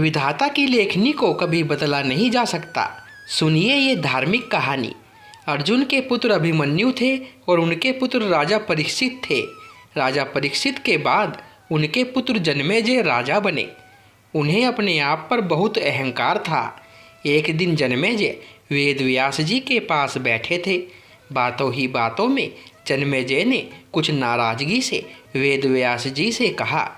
विधाता की लेखनी को कभी बदला नहीं जा सकता। सुनिए ये धार्मिक कहानी। अर्जुन के पुत्र अभिमन्यु थे और उनके पुत्र राजा परीक्षित थे। राजा परीक्षित के बाद उनके पुत्र जन्मेजय राजा बने। उन्हें अपने आप पर बहुत अहंकार था। एक दिन जन्मेजय वेद व्यास जी के पास बैठे थे। बातों ही बातों में जन्मेजय ने कुछ नाराजगी से वेद व्यास जी से कहा,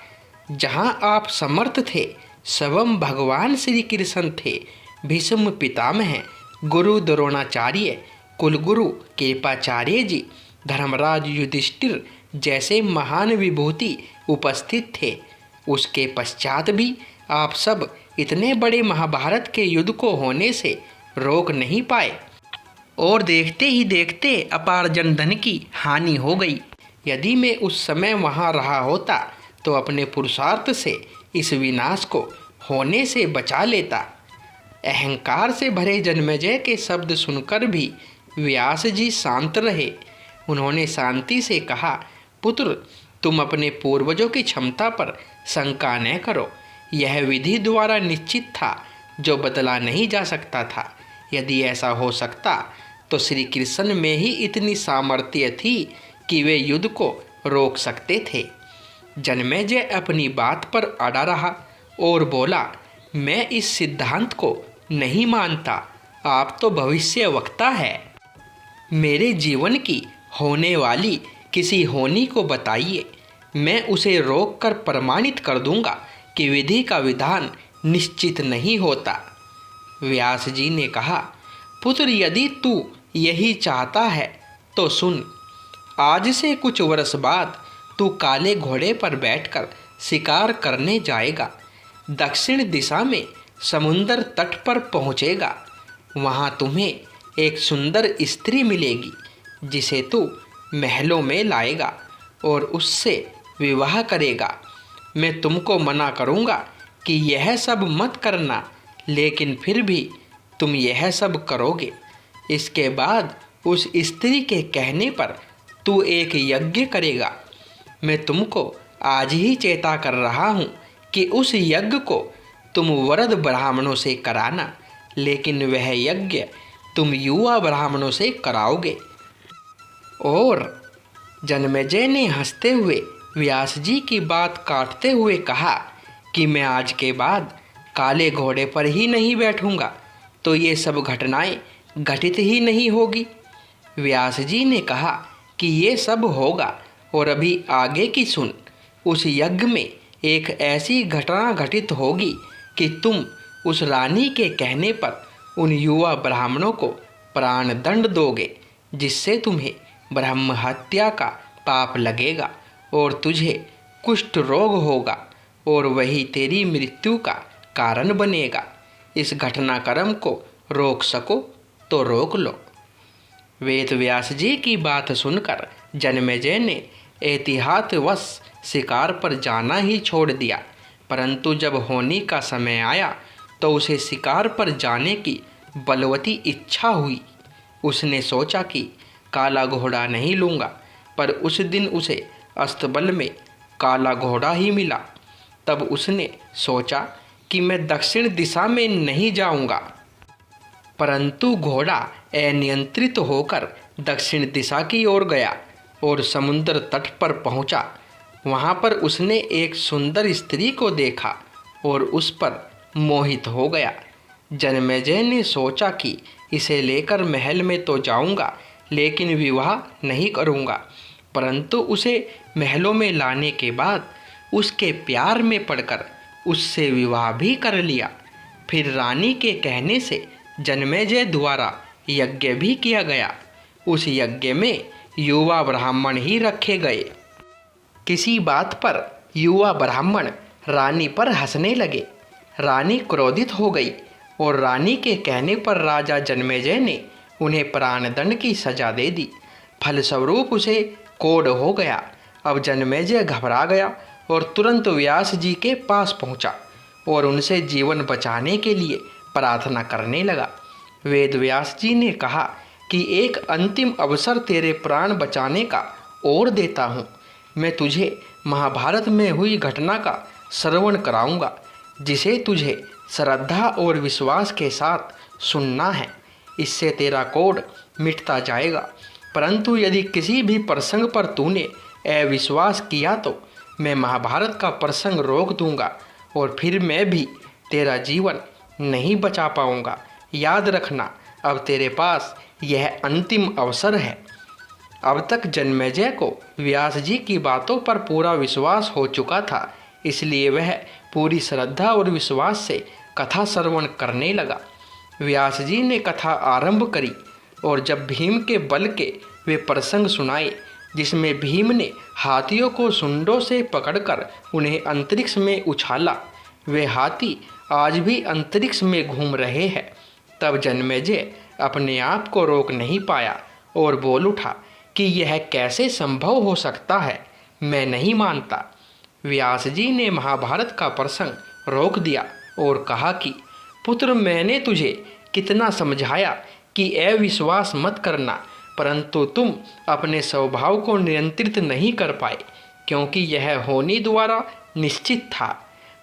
जहाँ आप समर्थ थे स्वयं भगवान श्री कृष्ण थे। भीष्म पितामह, गुरु द्रोणाचार्य, कुलगुरु कृपाचार्य जी, धर्मराज युधिष्ठिर जैसे महान विभूति उपस्थित थे। उसके पश्चात भी आप सब इतने बड़े महाभारत के युद्ध को होने से रोक नहीं पाए और देखते ही देखते अपार जनधन की हानि हो गई। यदि मैं उस समय वहाँ रहा होता तो अपने पुरुषार्थ से इस विनाश को होने से बचा लेता। अहंकार से भरे जन्मेजय के शब्द सुनकर भी व्यास जी शांत रहे। उन्होंने शांति से कहा, पुत्र, तुम अपने पूर्वजों की क्षमता पर शंका न करो। यह विधि द्वारा निश्चित था जो बदला नहीं जा सकता था। यदि ऐसा हो सकता तो श्री कृष्ण में ही इतनी सामर्थ्य थी कि वे युद्ध को रोक सकते थे। जन्मेजय अपनी बात पर अड़ा रहा और बोला, मैं इस सिद्धांत को नहीं मानता। आप तो भविष्य वक्ता है। मेरे जीवन की होने वाली किसी होनी को बताइए, मैं उसे रोक कर प्रमाणित कर दूंगा कि विधि का विधान निश्चित नहीं होता। व्यास जी ने कहा, पुत्र, यदि तू यही चाहता है तो सुन। आज से कुछ वर्ष बाद तू काले घोड़े पर बैठकर शिकार करने जाएगा। दक्षिण दिशा में समुंदर तट पर पहुँचेगा। वहाँ तुम्हें एक सुंदर स्त्री मिलेगी जिसे तू महलों में लाएगा और उससे विवाह करेगा। मैं तुमको मना करूँगा कि यह सब मत करना, लेकिन फिर भी तुम यह सब करोगे। इसके बाद उस स्त्री के कहने पर तू एक यज्ञ करेगा। मैं तुमको आज ही चेता कर रहा हूँ कि उस यज्ञ को तुम वृद्ध ब्राह्मणों से कराना, लेकिन वह यज्ञ तुम युवा ब्राह्मणों से कराओगे। और जन्मेजय ने हंसते हुए व्यास जी की बात काटते हुए कहा कि मैं आज के बाद काले घोड़े पर ही नहीं बैठूंगा तो ये सब घटनाएं घटित ही नहीं होगी। व्यास जी ने कहा कि ये सब होगा और अभी आगे की सुन। उस यज्ञ में एक ऐसी घटना घटित होगी कि तुम उस रानी के कहने पर उन युवा ब्राह्मणों को प्राण दंड दोगे, जिससे तुम्हें ब्रह्म हत्या का पाप लगेगा और तुझे कुष्ठ रोग होगा और वही तेरी मृत्यु का कारण बनेगा। इस घटनाक्रम को रोक सको तो रोक लो। वेद व्यास जी की बात सुनकर जन्मेजय ने एहतियातवश शिकार पर जाना ही छोड़ दिया, परंतु जब होनी का समय आया तो उसे शिकार पर जाने की बलवती इच्छा हुई। उसने सोचा कि काला घोड़ा नहीं लूँगा, पर उस दिन उसे अस्तबल में काला घोड़ा ही मिला। तब उसने सोचा कि मैं दक्षिण दिशा में नहीं जाऊँगा, परंतु घोड़ा अनियंत्रित होकर दक्षिण दिशा की ओर गया और समुद्र तट पर पहुँचा। वहाँ पर उसने एक सुंदर स्त्री को देखा और उस पर मोहित हो गया। जन्मेजय ने सोचा कि इसे लेकर महल में तो जाऊंगा, लेकिन विवाह नहीं करूंगा। परंतु उसे महलों में लाने के बाद उसके प्यार में पड़कर उससे विवाह भी कर लिया। फिर रानी के कहने से जन्मेजय द्वारा यज्ञ भी किया गया। उस यज्ञ में युवा ब्राह्मण ही रखे गए। किसी बात पर युवा ब्राह्मण रानी पर हंसने लगे। रानी क्रोधित हो गई और रानी के कहने पर राजा जन्मेजय ने उन्हें प्राणदंड की सजा दे दी। फलस्वरूप उसे कोढ़ हो गया। अब जन्मेजय घबरा गया और तुरंत व्यास जी के पास पहुंचा और उनसे जीवन बचाने के लिए प्रार्थना करने लगा। वेद व्यास जी ने कहा कि एक अंतिम अवसर तेरे प्राण बचाने का और देता हूँ। मैं तुझे महाभारत में हुई घटना का श्रवण कराऊंगा, जिसे तुझे श्रद्धा और विश्वास के साथ सुनना है। इससे तेरा कोढ़ मिटता जाएगा। परंतु यदि किसी भी प्रसंग पर तूने अविश्वास किया तो मैं महाभारत का प्रसंग रोक दूंगा और फिर मैं भी तेरा जीवन नहीं बचा पाऊंगा। याद रखना, अब तेरे पास यह अंतिम अवसर है। अब तक जन्मेजय को व्यास जी की बातों पर पूरा विश्वास हो चुका था, इसलिए वह पूरी श्रद्धा और विश्वास से कथा श्रवण करने लगा। व्यास जी ने कथा आरंभ करी और जब भीम के बल के वे प्रसंग सुनाए जिसमें भीम ने हाथियों को सुंडों से पकड़कर उन्हें अंतरिक्ष में उछाला, वे हाथी आज भी अंतरिक्ष में घूम रहे हैं, तब जन्मेजय अपने आप को रोक नहीं पाया और बोल उठा कि यह कैसे संभव हो सकता है, मैं नहीं मानता। व्यास जी ने महाभारत का प्रसंग रोक दिया और कहा कि पुत्र, मैंने तुझे कितना समझाया कि अविश्वास मत करना, परंतु तुम अपने स्वभाव को नियंत्रित नहीं कर पाए, क्योंकि यह होनी द्वारा निश्चित था।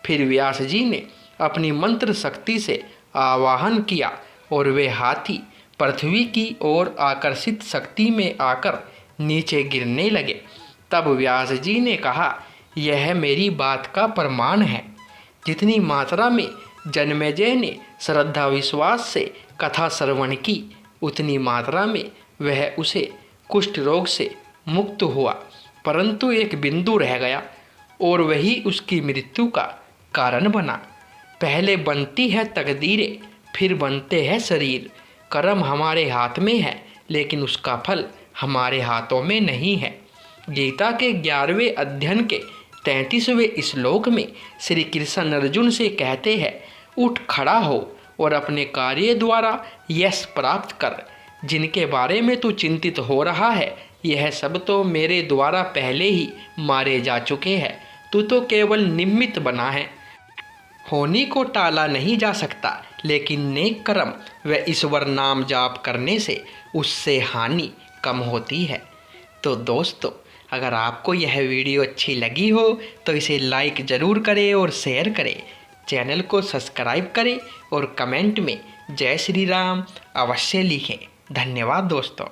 फिर व्यास जी ने अपनी मंत्र शक्ति से आवाहन किया और वे हाथी पृथ्वी की ओर आकर्षित शक्ति में आकर नीचे गिरने लगे। तब व्यास जी ने कहा, यह मेरी बात का प्रमाण है। जितनी मात्रा में जन्मेजय ने श्रद्धा विश्वास से कथा श्रवण की, उतनी मात्रा में वह उसे कुष्ठ रोग से मुक्त हुआ। परंतु एक बिंदु रह गया और वही उसकी मृत्यु का कारण बना। पहले बनती है तकदीरें, फिर बनते हैं शरीर। कर्म हमारे हाथ में है, लेकिन उसका फल हमारे हाथों में नहीं है। गीता के 11वें अध्ययन के 33वें श्लोक में श्री कृष्ण अर्जुन से कहते हैं, उठ खड़ा हो और अपने कार्य द्वारा यश प्राप्त कर। जिनके बारे में तू चिंतित हो रहा है, यह सब तो मेरे द्वारा पहले ही मारे जा चुके हैं। तू तो केवल निमित्त बना है। होनी को टाला नहीं जा सकता, लेकिन नेक कर्म व ईश्वर नाम जाप करने से उससे हानि कम होती है। तो दोस्तों, अगर आपको यह वीडियो अच्छी लगी हो तो इसे लाइक ज़रूर करें और शेयर करें। चैनल को सब्सक्राइब करें और कमेंट में जय श्री राम अवश्य लिखें। धन्यवाद दोस्तों।